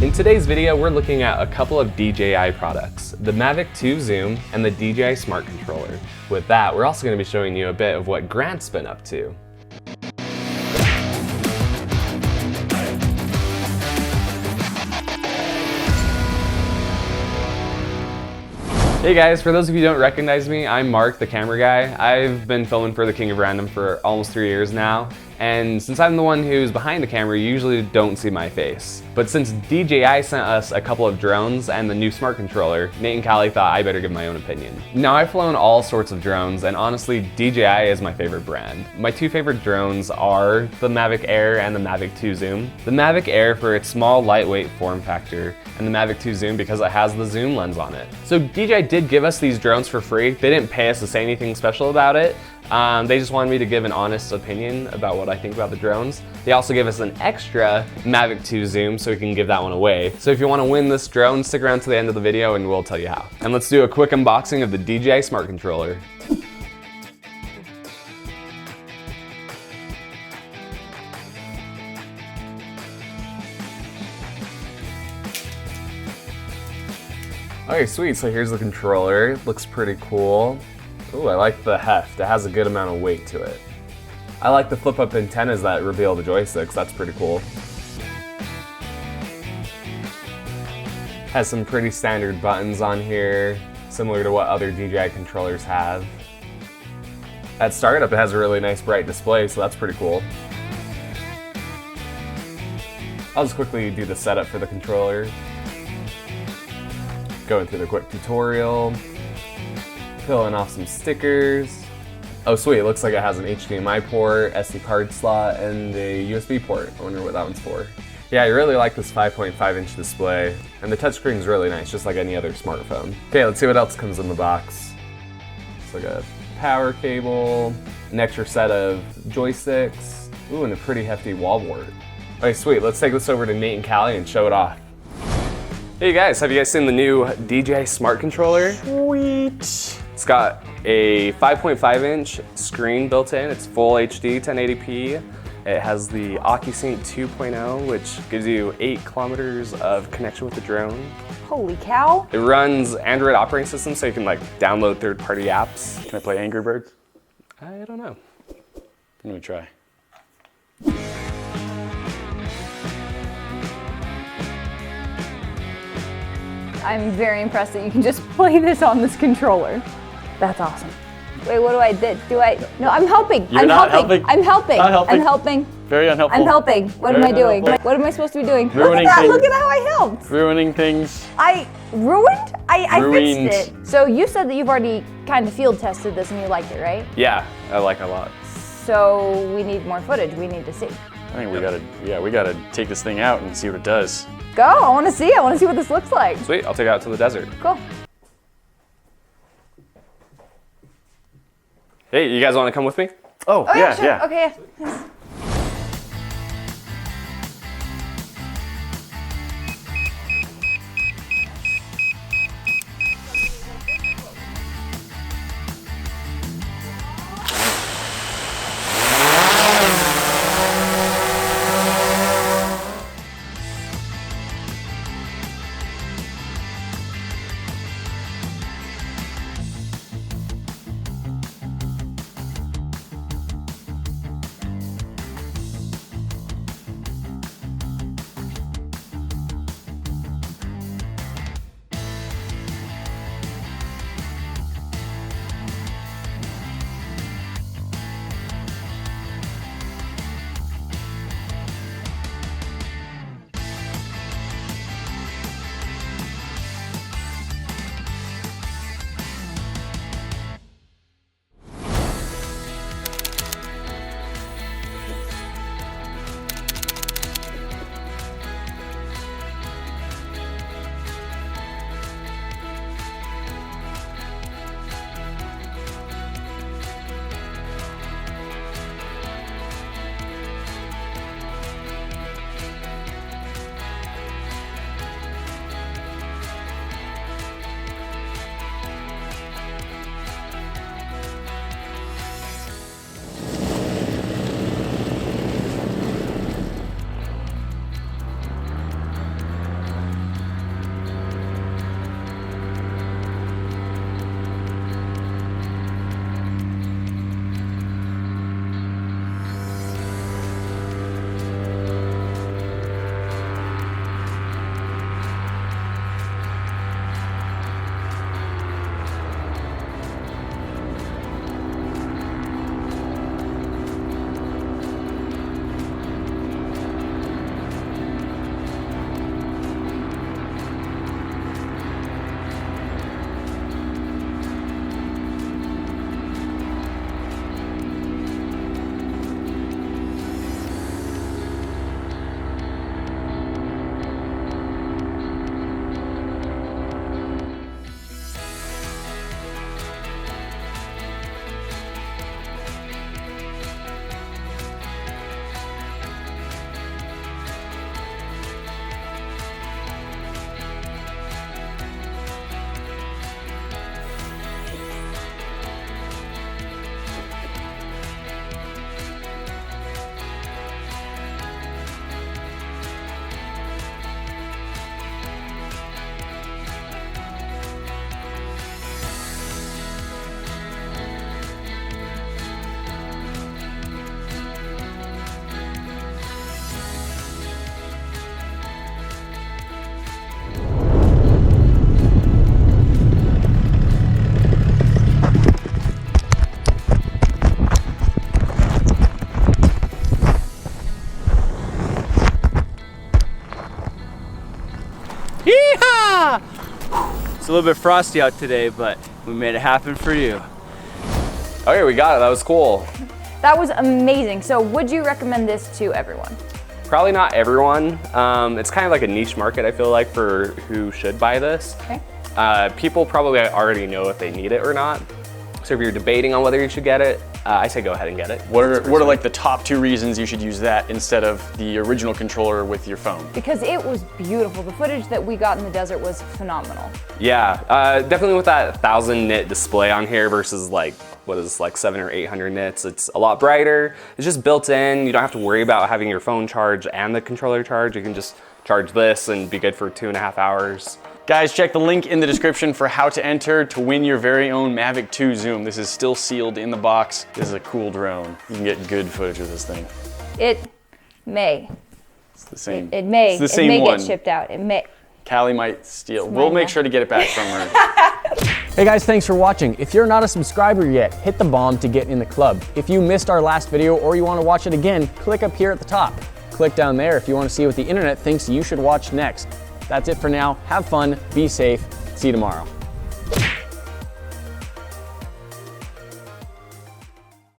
In today's video, we're looking at a couple of DJI products, the Mavic 2 Zoom and the DJI Smart Controller. With that, we're also going to be showing you a bit of what Grant's been up to. Hey guys, for those of you who don't recognize me, I'm Mark, the camera guy. I've been filming for The King of Random for almost 3 years now, and since I'm the one who's behind the camera, you usually don't see my face. But since DJI sent us a couple of drones and the new smart controller, Nate and Callie thought I better give my own opinion. Now, I've flown all sorts of drones, and honestly, DJI is my favorite brand. My two favorite drones are the Mavic Air and the Mavic 2 Zoom. The Mavic Air for its small, lightweight form factor, and the Mavic 2 Zoom because it has the zoom lens on it. So DJI did give us these drones for free. They didn't pay us to say anything special about it. They just wanted me to give an honest opinion about what I think about the drones. They also gave us an extra Mavic 2 Zoom so we can give that one away. So if you want to win this drone, stick around to the end of the video and we'll tell you how. And let's do a quick unboxing of the DJI Smart Controller. Okay, sweet, so here's the controller. It looks pretty cool. Ooh, I like the heft. It has a good amount of weight to it. I like the flip-up antennas that reveal the joysticks. That's pretty cool. Has some pretty standard buttons on here, similar to what other DJI controllers have. At startup, it has a really nice bright display, so that's pretty cool. I'll just quickly do the setup for the controller. Going through the quick tutorial, peeling off some stickers. Oh sweet, it looks like it has an HDMI port, SD card slot, and a USB port. I wonder what that one's for. Yeah, I really like this 5.5-inch display, and the touchscreen is really nice, just like any other smartphone. Okay, let's see what else comes in the box. It's like a power cable, an extra set of joysticks, ooh, and a pretty hefty wall wart. Okay, sweet, let's take this over to Nate and Callie and show it off. Hey guys, have you guys seen the new DJI Smart Controller? Sweet! It's got a 5.5-inch screen built in. It's full HD 1080p. It has the OcuSync 2.0, which gives you 8 kilometers of connection with the drone. Holy cow! It runs Android operating system, so you can like download third-party apps. Can I play Angry Birds? I don't know. Let me try. I'm very impressed that you can just play this on this controller. That's awesome. Wait, what do I do? No, I'm helping. You're not helping. I'm helping. Not helping. I'm helping. Very unhelpful. I'm helping. What am I doing? Unhelpful. What am I supposed to be doing? Ruining Look at that. things. Look at how I helped. Ruining things. I ruined? I Ruined. fixed it. So you said that you've already kind of field tested this and you liked it, right? Yeah, I like it a lot. So we need more footage. We need to see. I think we gotta take this thing out and see what it does. Go. I want to see. I want to see what this looks like. Sweet, I'll take it out to the desert. Cool. Hey, you guys want to come with me? Oh, Oh yeah, sure. yeah. Okay. Yeah. It's a little bit frosty out today, but we made it happen for you. Okay, we got it. That was cool. That was amazing. So would you recommend this to everyone? Probably not everyone. It's kind of like a niche market, I feel like, for who should buy this. Okay. People probably already know if they need it or not. So if you're debating on whether you should get it, I say go ahead and get it. What are like the top 2 reasons you should use that instead of the original controller with your phone? Because it was beautiful. The footage that we got in the desert was phenomenal. Yeah, definitely with that 1,000 nit display on here versus like, what is like 700 or 800 nits. It's a lot brighter. It's just built in. You don't have to worry about having your phone charged and the controller charged. You can just charge this and be good for 2.5 hours. Guys, check the link in the description for how to enter to win your very own Mavic 2 Zoom. This is still sealed in the box. This is a cool drone. You can get good footage with this thing. It may. It's the same. It may. It's the same it may one. get shipped out. It may. Callie might steal. We'll make sure to get it back from her. Hey guys, thanks for watching. If you're not a subscriber yet, hit the bomb to get in the club. If you missed our last video or you want to watch it again, click up here at the top. Click down there if you want to see what the internet thinks you should watch next. That's it for now. Have fun, be safe, see you tomorrow.